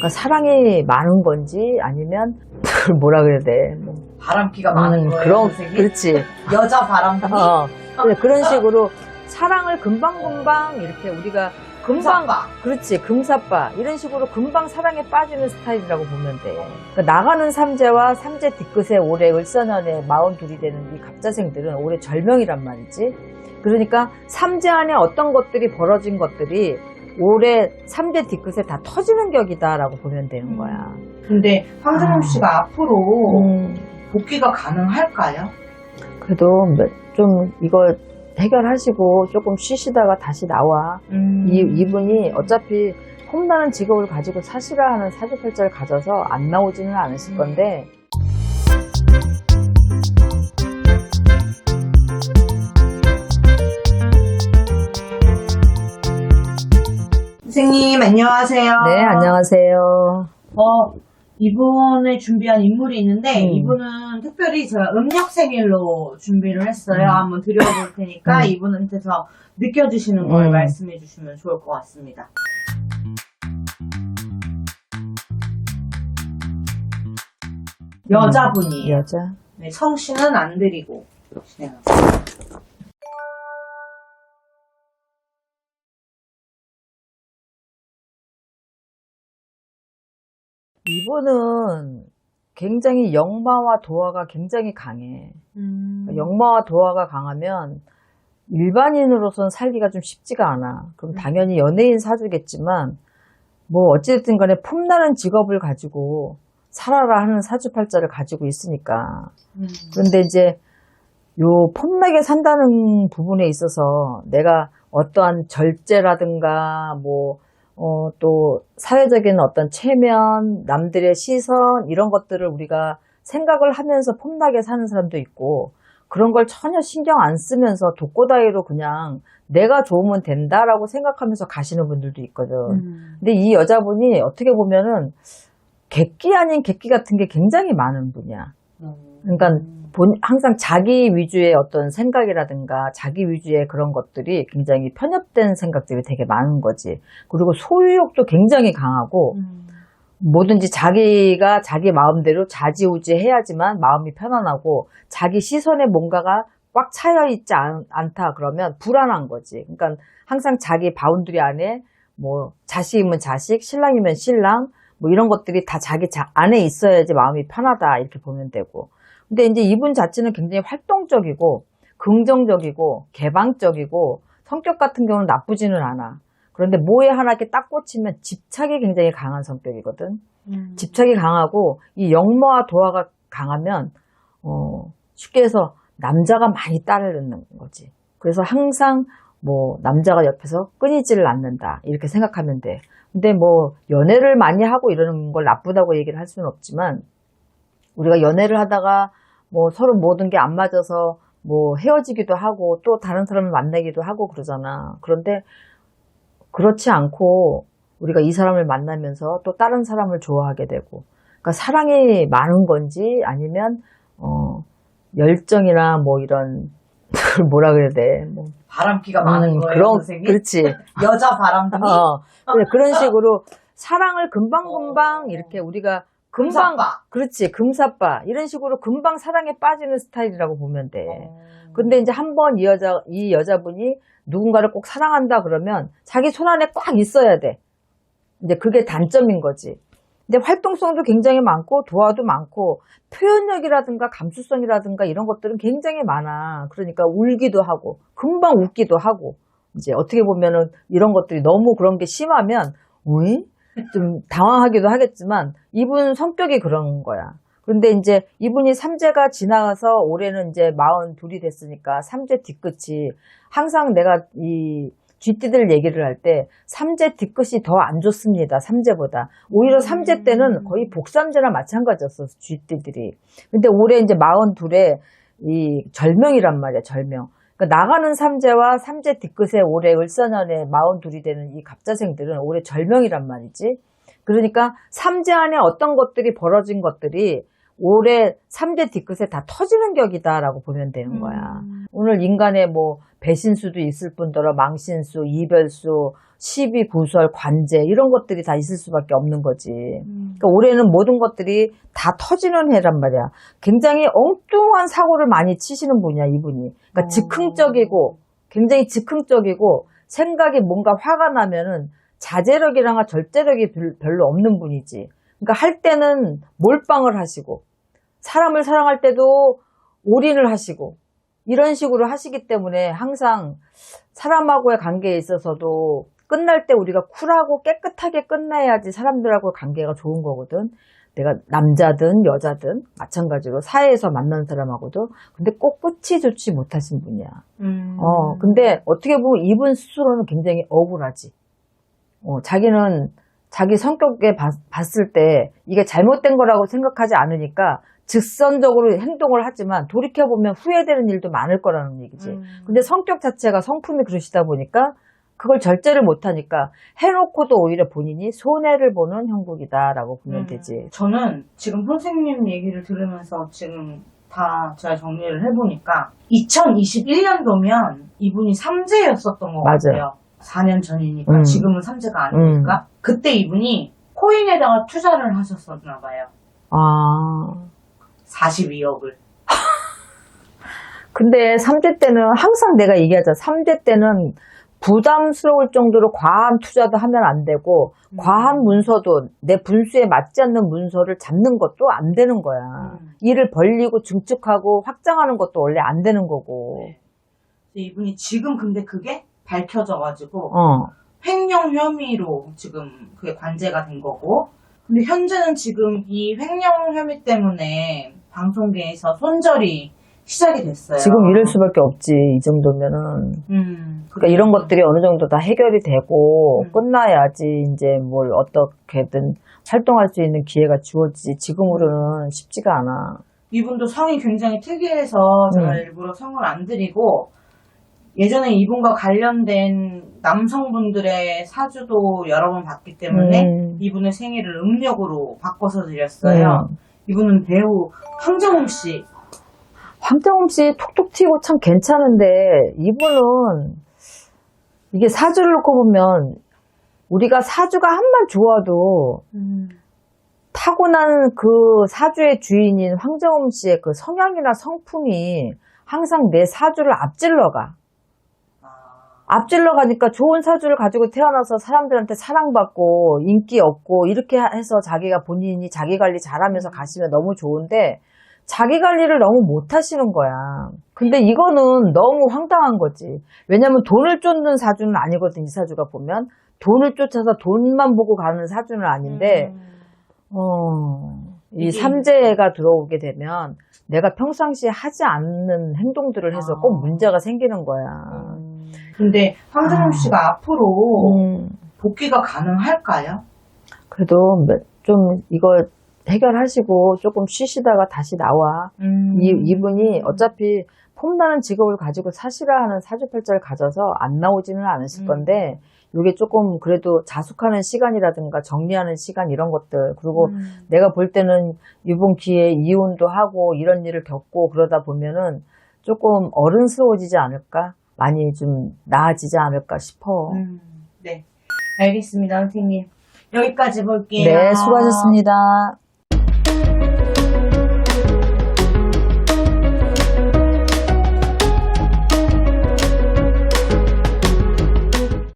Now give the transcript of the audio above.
그러니까 사랑이 많은 건지 아니면 그걸 뭐라 그래야 돼? 뭐. 바람기가 많은 거예요, 그런, 선생님? 그렇지. 여자 바람둥이? 그런 식으로 사랑을 금방금방 이렇게 우리가 금방, 금사빠. 그렇지, 금사빠. 이런 식으로 금방 사랑에 빠지는 스타일이라고 보면 돼. 그러니까 나가는 삼재와 삼재 뒤끝에 올해 을사년에 42이 되는 이 갑자생들은 올해 절명이란 말이지. 그러니까 삼재 안에 어떤 것들이 벌어진 것들이 올해 삼재 뒤끝에 다 터지는 격이다라고 보면 되는 거야. 근데 황정음 씨가 앞으로 복귀가 가능할까요? 그래도 좀 이거 해결하시고 조금 쉬시다가 다시 나와. 이분이 어차피 폼나는 직업을 가지고 사시라 하는 사주팔자를 가져서 안 나오지는 않으실 건데. 선생님 안녕하세요. 네, 안녕하세요. 이번에 준비한 인물이 있는데 이분은 특별히 제가 음력 생일로 준비를 했어요. 한번 드려볼 테니까 이분한테서 느껴지시는 걸 말씀해 주시면 좋을 것 같습니다. 여자분이에요. 여자. 네, 성씨는 안 드리고 진행하세요. 이분은 굉장히 역마와 도화가 굉장히 강해. 역마와 도화가 강하면 일반인으로서는 살기가 좀 쉽지가 않아. 그럼 당연히 연예인 사주겠지만 뭐 어찌됐든 간에 폼나는 직업을 가지고 살아라 하는 사주팔자를 가지고 있으니까. 그런데 이제 요 폼나게 산다는 부분에 있어서 내가 어떠한 절제라든가 또 사회적인 어떤 체면, 남들의 시선 이런 것들을 우리가 생각을 하면서 폼나게 사는 사람도 있고 그런 걸 전혀 신경 안 쓰면서 독고다이로 그냥 내가 좋으면 된다라고 생각하면서 가시는 분들도 있거든. 근데 이 여자분이 어떻게 보면은 객기 아닌 객기 같은 게 굉장히 많은 분이야. 그러니까 항상 자기 위주의 어떤 생각이라든가 자기 위주의 그런 것들이 굉장히 편협된 생각들이 되게 많은 거지. 그리고 소유욕도 굉장히 강하고 뭐든지 자기가 자기 마음대로 좌지우지 해야지만 마음이 편안하고 자기 시선에 뭔가가 꽉 차여 있지 않다 그러면 불안한 거지. 그러니까 항상 자기 바운드리 안에 뭐 자식이면 자식, 신랑이면 신랑 뭐 이런 것들이 다 자기 안에 있어야지 마음이 편하다 이렇게 보면 되고. 근데 이제 이분 자체는 굉장히 활동적이고 긍정적이고 개방적이고 성격 같은 경우는 나쁘지는 않아. 그런데 뭐에 하나 이렇게 딱 꽂히면 집착이 굉장히 강한 성격이거든. 집착이 강하고 이 역마와 도화가 강하면 쉽게 해서 남자가 많이 따르는 거지. 그래서 항상 뭐 남자가 옆에서 끊이지를 않는다 이렇게 생각하면 돼. 근데 뭐 연애를 많이 하고 이러는 걸 나쁘다고 얘기를 할 수는 없지만 우리가 연애를 하다가 뭐 서로 모든 게 안 맞아서 뭐 헤어지기도 하고 또 다른 사람을 만나기도 하고 그러잖아. 그런데 그렇지 않고 우리가 이 사람을 만나면서 또 다른 사람을 좋아하게 되고 그러니까 사랑이 많은 건지 아니면 열정이나 뭐 이런 뭐라 그래야 돼. 뭐 바람기가 많은 거예요, 선생님? 그렇지. 여자 바람둥이? 그런 식으로 사랑을 금방금방 이렇게 우리가 금사빠. 그렇지. 금사빠. 이런 식으로 금방 사랑에 빠지는 스타일이라고 보면 돼. 근데 이제 한번 이 여자분이 누군가를 꼭 사랑한다 그러면 자기 손 안에 꽉 있어야 돼. 이제 그게 단점인 거지. 근데 활동성도 굉장히 많고 도화도 많고 표현력이라든가 감수성이라든가 이런 것들은 굉장히 많아. 그러니까 울기도 하고 금방 웃기도 하고 이제 어떻게 보면은 이런 것들이 너무 그런 게 심하면 좀 당황하기도 하겠지만 이분 성격이 그런 거야. 그런데 이제 이분이 삼재가 지나가서 올해는 이제 42이 됐으니까 삼재 뒤끝이 항상 내가 이 쥐띠들 얘기를 할 때 삼재 뒤끝이 더 안 좋습니다. 삼재보다. 오히려 삼재 때는 거의 복삼재나 마찬가지였어. 쥐띠들이. 근데 올해 이제 42에 이 절명이란 말이야. 절명. 그러니까 나가는 삼재와 삼재 뒤끝에 올해 을사년에 42이 되는 이 갑자생들은 올해 절명이란 말이지. 그러니까 삼재 안에 어떤 것들이 벌어진 것들이 올해 3대 뒤끝에 다 터지는 격이다라고 보면 되는 거야. 오늘 인간의 뭐 배신수도 있을 뿐더러 망신수, 이별수, 시비, 구설, 관제 이런 것들이 다 있을 수밖에 없는 거지. 그러니까 올해는 모든 것들이 다 터지는 해란 말이야. 굉장히 엉뚱한 사고를 많이 치시는 분이야, 이분이. 그러니까 즉흥적이고 굉장히 즉흥적이고 생각이 뭔가 화가 나면은 자제력이랑 절제력이 별로 없는 분이지. 그러니까 할 때는 몰빵을 하시고 사람을 사랑할 때도 올인을 하시고 이런 식으로 하시기 때문에 항상 사람하고의 관계에 있어서도 끝날 때 우리가 쿨하고 깨끗하게 끝나야지 사람들하고 관계가 좋은 거거든. 내가 남자든 여자든 마찬가지로 사회에서 만나는 사람하고도. 근데 꼭 끝이 좋지 못하신 분이야. 근데 어떻게 보면 이분 스스로는 굉장히 억울하지. 자기는 자기 성격에 봤을 때 이게 잘못된 거라고 생각하지 않으니까 즉선적으로 행동을 하지만 돌이켜보면 후회되는 일도 많을 거라는 얘기지. 근데 성격 자체가 성품이 그러시다 보니까 그걸 절제를 못하니까 해놓고도 오히려 본인이 손해를 보는 형국이다라고 보면 되지. 저는 지금 선생님 얘기를 들으면서 지금 다 제가 정리를 해보니까 2021년도면 이분이 삼재였었던 것 같아요. 4년 전이니까 지금은 삼재가 아니니까 그때 이분이 코인에다가 투자를 하셨었나 봐요. 42억을. 근데 3대 때는 항상 내가 얘기하자. 3대 때는 부담스러울 정도로 과한 투자도 하면 안 되고 과한 문서도 내 분수에 맞지 않는 문서를 잡는 것도 안 되는 거야. 일을 벌리고 증축하고 확장하는 것도 원래 안 되는 거고. 네. 이분이 지금 근데 그게 밝혀져가지고 횡령 혐의로 지금 그게 관제가 된 거고, 근데 현재는 지금 이 횡령 혐의 때문에 방송계에서 손절이 시작이 됐어요. 지금 이럴 수밖에 없지, 이 정도면은. 그러니까 이런 것들이 어느 정도 다 해결이 되고 끝나야지 이제 뭘 어떻게든 활동할 수 있는 기회가 주어지지. 지금으로는 쉽지가 않아. 이분도 성이 굉장히 특이해서 제가 일부러 성을 안 드리고, 예전에 이분과 관련된 남성분들의 사주도 여러 번 봤기 때문에 이분의 생일을 음력으로 바꿔서 드렸어요. 이분은 배우 황정음 씨. 황정음 씨 톡톡 튀고 참 괜찮은데 이분은 이게 사주를 놓고 보면 우리가 사주가 한만 좋아도 타고난 그 사주의 주인인 황정음 씨의 그 성향이나 성품이 항상 내 사주를 앞질러 가. 앞질러 가니까 좋은 사주를 가지고 태어나서 사람들한테 사랑받고 인기 얻고 이렇게 해서 자기가 본인이 자기 관리 잘하면서 가시면 너무 좋은데 자기 관리를 너무 못 하시는 거야. 근데 이거는 너무 황당한 거지. 왜냐면 돈을 쫓는 사주는 아니거든, 이 사주가 보면. 돈을 쫓아서 돈만 보고 가는 사주는 아닌데, 이 삼재가 들어오게 되면 내가 평상시에 하지 않는 행동들을 해서 꼭 문제가 생기는 거야. 근데 황정음 씨가 앞으로 복귀가 가능할까요? 그래도 좀 이거 해결하시고 조금 쉬시다가 다시 나와. 이분이 어차피 폼나는 직업을 가지고 사시라 하는 사주팔자를 가져서 안 나오지는 않으실 건데 이게 조금 그래도 자숙하는 시간이라든가 정리하는 시간 이런 것들, 그리고 내가 볼 때는 이번 기회에 이혼도 하고 이런 일을 겪고 그러다 보면은 조금 어른스러워지지 않을까? 많이 좀 나아지지 않을까 싶어. 네, 알겠습니다, 선생님. 여기까지 볼게요. 네, 수고하셨습니다.